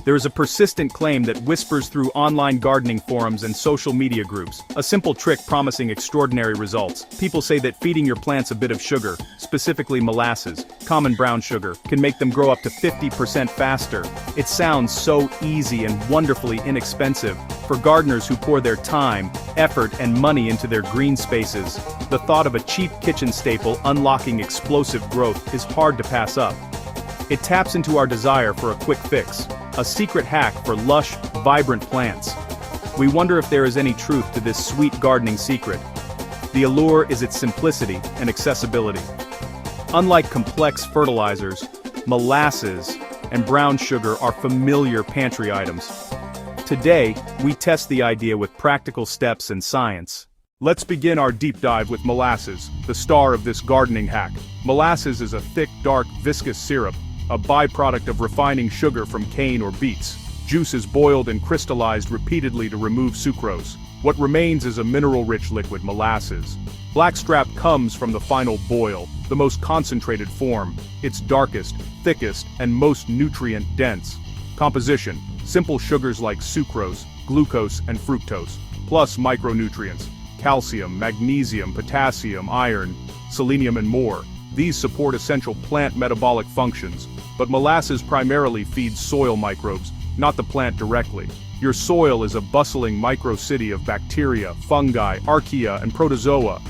There is a persistent claim that whispers through online gardening forums and social media groups, a simple trick promising extraordinary results. People say that feeding your plants a bit of sugar, specifically molasses, common brown sugar, can make them grow up to 50% faster. It sounds so easy and wonderfully inexpensive. For gardeners who pour their time, effort, and money into their green spaces, the thought of a cheap kitchen staple unlocking explosive growth is hard to pass up. It taps into our desire for a quick fix, a secret hack for lush, vibrant plants. We wonder if there is any truth to this sweet gardening secret. The allure is its simplicity and accessibility. Unlike complex fertilizers, molasses and brown sugar are familiar pantry items. Today, we test the idea with practical steps and science. Let's begin our deep dive with molasses, the star of this gardening hack. Molasses is a thick, dark, viscous syrup, a byproduct of refining sugar from cane or beets. Juice is boiled and crystallized repeatedly to remove sucrose. What remains is a mineral-rich liquid, molasses. Blackstrap comes from the final boil, the most concentrated form. It's darkest, thickest, and most nutrient-dense. Composition: simple sugars like sucrose, glucose, and fructose, plus micronutrients: calcium, magnesium, potassium, iron, selenium, and more. These support essential plant metabolic functions, but molasses primarily feeds soil microbes, not the plant directly. Your soil is a bustling micro-city of bacteria, fungi, archaea, and protozoa.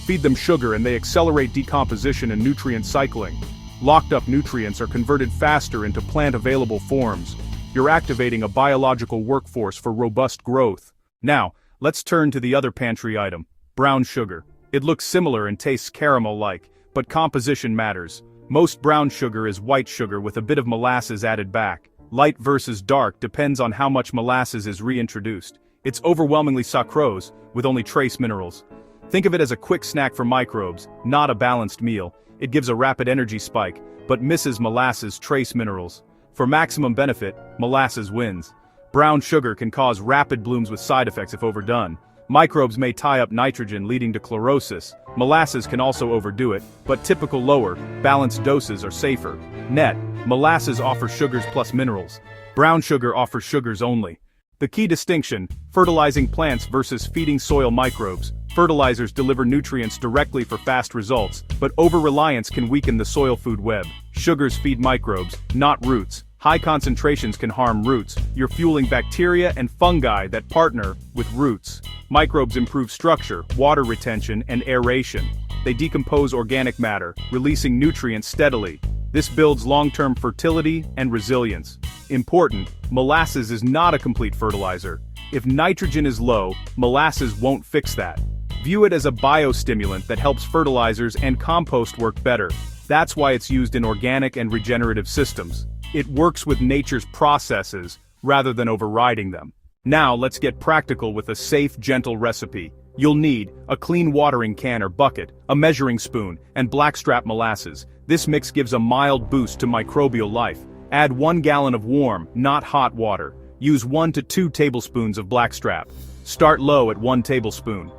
Feed them sugar and they accelerate decomposition and nutrient cycling. Locked-up nutrients are converted faster into plant-available forms. You're activating a biological workforce for robust growth. Now, let's turn to the other pantry item: brown sugar. It looks similar and tastes caramel-like, but composition matters. Most brown sugar is white sugar with a bit of molasses added back. Light versus dark depends on how much molasses is reintroduced. It's overwhelmingly sucrose, with only trace minerals. Think of it as a quick snack for microbes, not a balanced meal. It gives a rapid energy spike, but misses molasses' trace minerals. For maximum benefit, molasses wins. Brown sugar can cause rapid blooms with side effects if overdone. Microbes may tie up nitrogen, leading to chlorosis. Molasses can also overdo it, but typical lower, balanced doses are safer. Net, molasses offers sugars plus minerals. Brown sugar offers sugars only. The key distinction: fertilizing plants versus feeding soil microbes. Fertilizers deliver nutrients directly for fast results, but over-reliance can weaken the soil food web. Sugars feed microbes, not roots. High concentrations can harm roots. You're fueling bacteria and fungi that partner with roots. Microbes improve structure, water retention, and aeration. They decompose organic matter, releasing nutrients steadily. This builds long-term fertility and resilience. Important: molasses is not a complete fertilizer. If nitrogen is low, molasses won't fix that. View it as a biostimulant that helps fertilizers and compost work better. That's why it's used in organic and regenerative systems. It works with nature's processes, rather than overriding them. Now let's get practical with a safe, gentle recipe. You'll need a clean watering can or bucket, a measuring spoon, and blackstrap molasses. This mix gives a mild boost to microbial life. Add 1 gallon of warm, not hot water. Use 1 to 2 tablespoons of blackstrap. Start low at 1 tablespoon.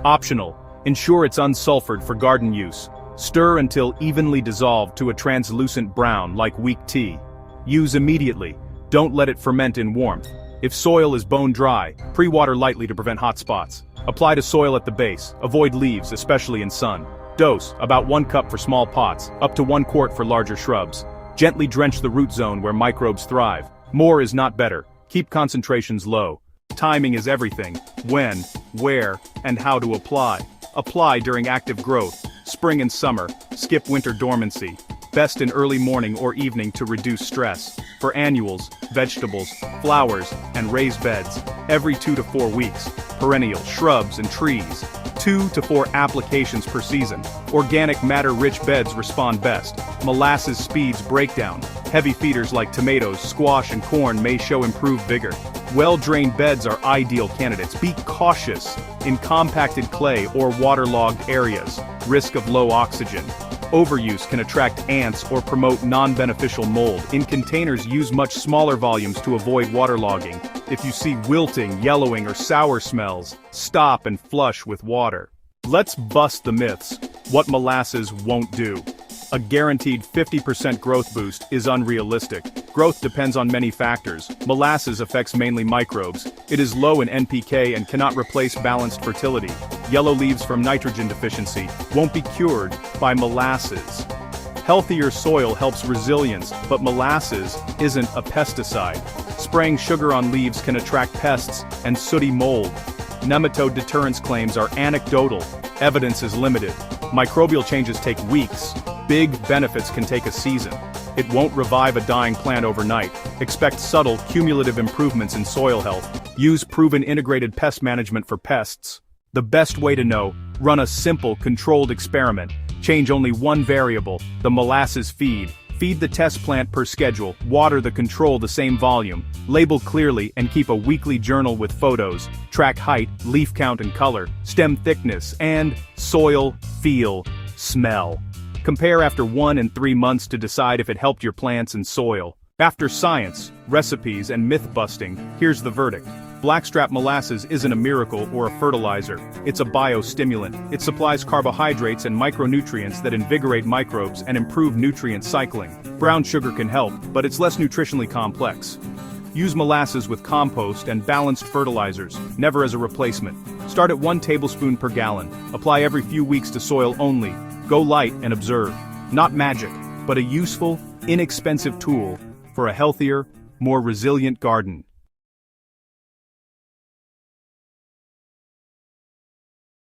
Optional: ensure it's unsulfured for garden use. Stir until evenly dissolved to a translucent brown like weak tea. Use immediately. Don't let it ferment in warmth. If soil is bone dry, pre-water lightly to prevent hot spots. Apply to soil at the base. Avoid leaves, especially in sun. Dose: about 1 cup for small pots, up to 1 quart for larger shrubs. Gently drench the root zone where microbes thrive. More is not better. Keep concentrations low. Timing is everything: when, where, and how to apply. Apply during active growth, spring and summer. Skip winter dormancy. Best in early morning or evening to reduce stress. For annuals, vegetables, flowers, and raised beds, every 2 to 4 weeks. Perennial shrubs and trees, 2 to 4 applications per season. Organic matter-rich beds respond best. Molasses speeds breakdown. Heavy feeders like tomatoes, squash, and corn may show improved vigor. Well-drained beds are ideal candidates. Be cautious in compacted clay or waterlogged areas. Risk of low oxygen. Overuse can attract ants or promote non-beneficial mold. In containers, use much smaller volumes to avoid waterlogging. If you see wilting, yellowing, or sour smells, stop and flush with water. Let's bust the myths. What molasses won't do. A guaranteed 50% growth boost is unrealistic. Growth depends on many factors. Molasses affects mainly microbes. It is low in NPK and cannot replace balanced fertility. Yellow leaves from nitrogen deficiency won't be cured by molasses. Healthier soil helps resilience, but molasses isn't a pesticide. Spraying sugar on leaves can attract pests and sooty mold. Nematode deterrence claims are anecdotal. Evidence is limited. Microbial changes take weeks. Big benefits can take a season. It won't revive a dying plant overnight. Expect subtle, cumulative improvements in soil health. Use proven integrated pest management for pests. The best way to know: run a simple, controlled experiment. Change only one variable, the molasses feed. Feed the test plant per schedule, water the control the same volume, label clearly and keep a weekly journal with photos. Track height, leaf count and color, stem thickness, and soil, feel, smell. Compare after 1 and 3 months to decide if it helped your plants and soil. After science, recipes, and myth-busting, here's the verdict. Blackstrap molasses isn't a miracle or a fertilizer. It's a biostimulant. It supplies carbohydrates and micronutrients that invigorate microbes and improve nutrient cycling. Brown sugar can help, but it's less nutritionally complex. Use molasses with compost and balanced fertilizers, never as a replacement. Start at 1 tablespoon per gallon. Apply every few weeks to soil only. Go light and observe. Not magic, but a useful, inexpensive tool for a healthier, more resilient garden.